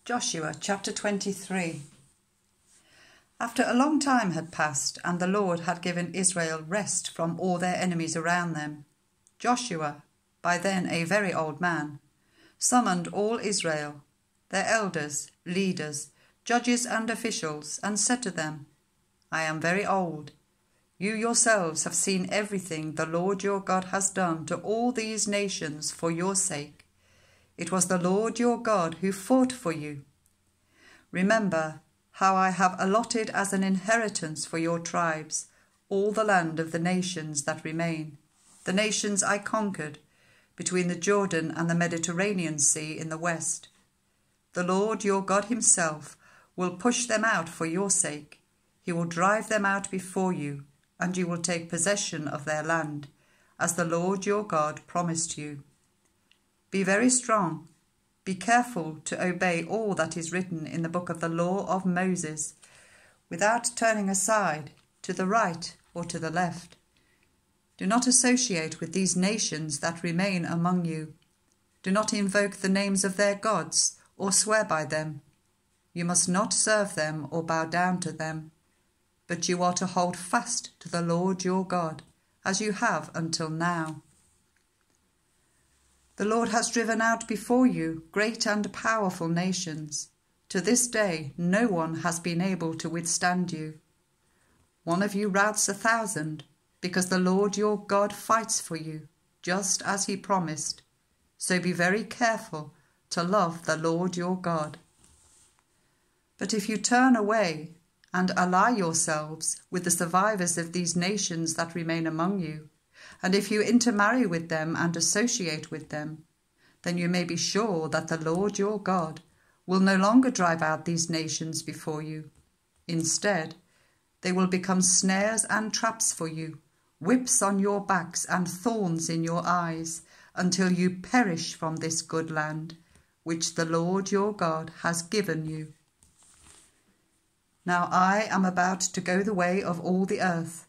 Joshua chapter 23. After a long time had passed, and the Lord had given Israel rest from all their enemies around them, Joshua, by then a very old man, summoned all Israel, their elders, leaders, judges and officials, and said to them, I am very old. You yourselves have seen everything the Lord your God has done to all these nations for your sake. It was the Lord your God who fought for you. Remember how I have allotted as an inheritance for your tribes all the land of the nations that remain, the nations I conquered, between the Jordan and the Mediterranean Sea in the west. The Lord your God himself will push them out for your sake. He will drive them out before you, and you will take possession of their land, as the Lord your God promised you. Be very strong. Be careful to obey all that is written in the book of the law of Moses, without turning aside to the right or to the left. Do not associate with these nations that remain among you. Do not invoke the names of their gods or swear by them. You must not serve them or bow down to them, but you are to hold fast to the Lord your God, as you have until now. The Lord has driven out before you great and powerful nations. To this day no one has been able to withstand you. One of you routs 1,000, because the Lord your God fights for you, just as he promised. So be very careful to love the Lord your God. But if you turn away and ally yourselves with the survivors of these nations that remain among you, and if you intermarry with them and associate with them, then you may be sure that the Lord your God will no longer drive out these nations before you. Instead, they will become snares and traps for you, whips on your backs and thorns in your eyes, until you perish from this good land, which the Lord your God has given you. Now I am about to go the way of all the earth.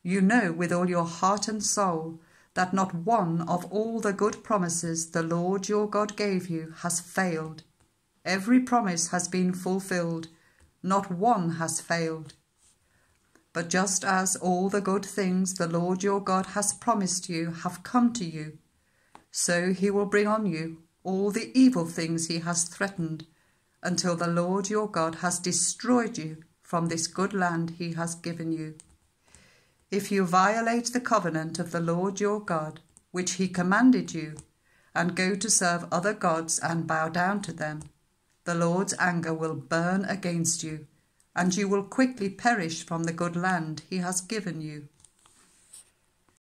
You know with all your heart and soul that not one of all the good promises the Lord your God gave you has failed. Every promise has been fulfilled, not one has failed. But just as all the good things the Lord your God has promised you have come to you, so he will bring on you all the evil things he has threatened, until the Lord your God has destroyed you from this good land he has given you. If you violate the covenant of the Lord your God, which he commanded you, and go to serve other gods and bow down to them, the Lord's anger will burn against you, and you will quickly perish from the good land he has given you.